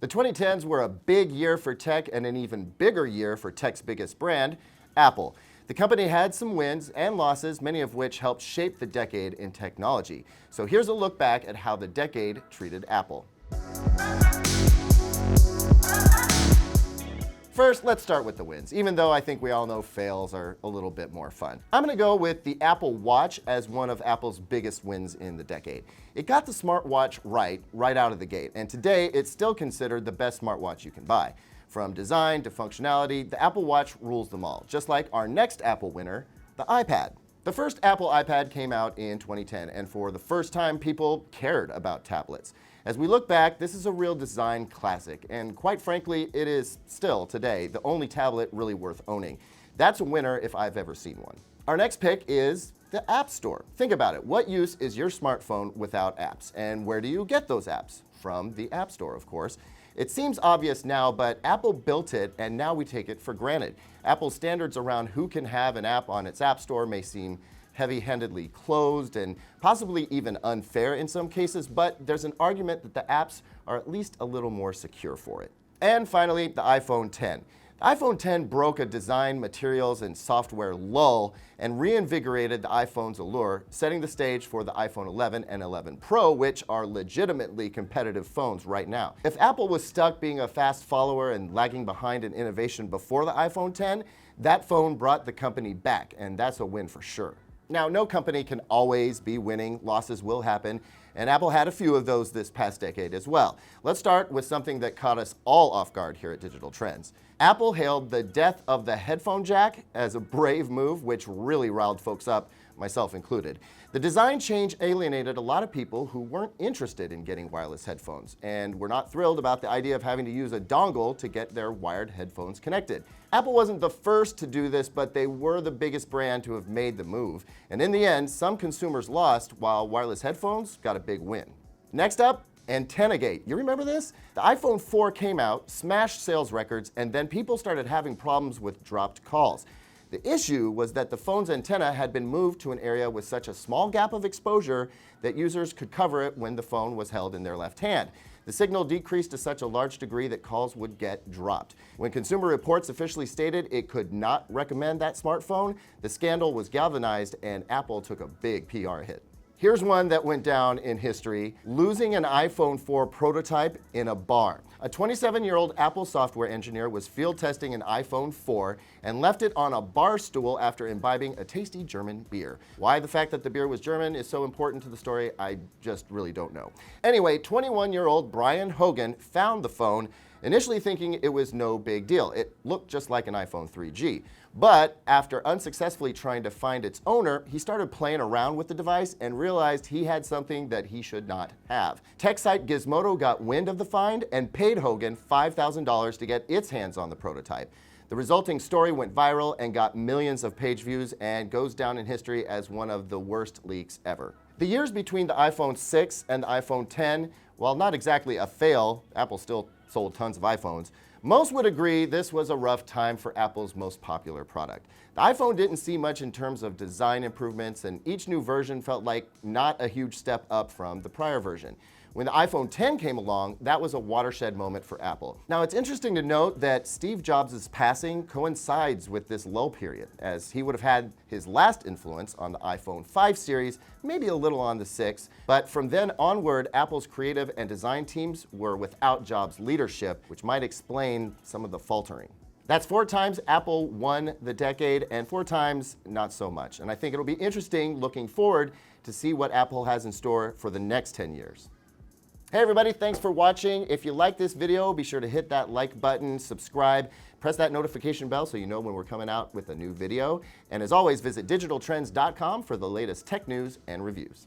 The 2010s were a big year for tech and an even bigger year for tech's biggest brand, Apple. The company had some wins and losses, many of which helped shape the decade in technology. So here's a look back at how the decade treated Apple. First, let's start with the wins, even though I think we all know fails are a little bit more fun. I'm going to go with the Apple Watch as one of Apple's biggest wins in the decade. It got the smartwatch right out of the gate, and today it's still considered the best smartwatch you can buy. From design to functionality, the Apple Watch rules them all, just like our next Apple winner, the iPad. The first Apple iPad came out in 2010, and for the first time, people cared about tablets. As we look back, this is a real design classic, and quite frankly, it is still, today, the only tablet really worth owning. That's a winner if I've ever seen one. Our next pick is the App Store. Think about it. What use is your smartphone without apps? And where do you get those apps? From the App Store, of course. It seems obvious now, but Apple built it, and now we take it for granted. Apple's standards around who can have an app on its App Store may seem heavy-handedly closed and possibly even unfair in some cases, but there's an argument that the apps are at least a little more secure for it. And finally, the iPhone X. The iPhone X broke a design, materials, and software lull and reinvigorated the iPhone's allure, setting the stage for the iPhone 11 and 11 Pro, which are legitimately competitive phones right now. If Apple was stuck being a fast follower and lagging behind in innovation before the iPhone X, that phone brought the company back, and that's a win for sure. Now, no company can always be winning. Losses will happen, and Apple had a few of those this past decade as well. Let's start with something that caught us all off guard here at Digital Trends. Apple hailed the death of the headphone jack as a brave move, which really riled folks up, myself included. The design change alienated a lot of people who weren't interested in getting wireless headphones, and were not thrilled about the idea of having to use a dongle to get their wired headphones connected. Apple wasn't the first to do this, but they were the biggest brand to have made the move. And in the end, some consumers lost, while wireless headphones got a big win. Next up, antennagate. You remember this? The iPhone 4 came out, smashed sales records, and then people started having problems with dropped calls. The issue was that the phone's antenna had been moved to an area with such a small gap of exposure that users could cover it when the phone was held in their left hand. The signal decreased to such a large degree that calls would get dropped. When Consumer Reports officially stated it could not recommend that smartphone, the scandal was galvanized and Apple took a big PR hit. Here's one that went down in history: losing an iPhone 4 prototype in a bar. A 27-year-old Apple software engineer was field testing an iPhone 4 and left it on a bar stool after imbibing a tasty German beer. Why the fact that the beer was German is so important to the story, I just really don't know. Anyway, 21-year-old Brian Hogan found the phone, initially thinking it was no big deal. It looked just like an iPhone 3G. But after unsuccessfully trying to find its owner, he started playing around with the device and realized he had something that he should not have. Tech site Gizmodo got wind of the find and paid Hogan $5,000 to get its hands on the prototype. The resulting story went viral and got millions of page views and goes down in history as one of the worst leaks ever. The years between the iPhone 6 and the iPhone X, while not exactly a fail, Apple still sold tons of iPhones, most would agree this was a rough time for Apple's most popular product. The iPhone didn't see much in terms of design improvements, and each new version felt like not a huge step up from the prior version. When the iPhone X came along, that was a watershed moment for Apple. Now, it's interesting to note that Steve Jobs' passing coincides with this lull period, as he would have had his last influence on the iPhone 5 series, maybe a little on the 6, but from then onward, Apple's creative and design teams were without Jobs' leadership, which might explain some of the faltering. That's 4 times Apple won the decade, and 4 times not so much. And I think it'll be interesting looking forward to see what Apple has in store for the next 10 years. Hey everybody, thanks for watching. If you like this video, be sure to hit that like button, subscribe, press that notification bell so you know when we're coming out with a new video. And as always, visit digitaltrends.com for the latest tech news and reviews.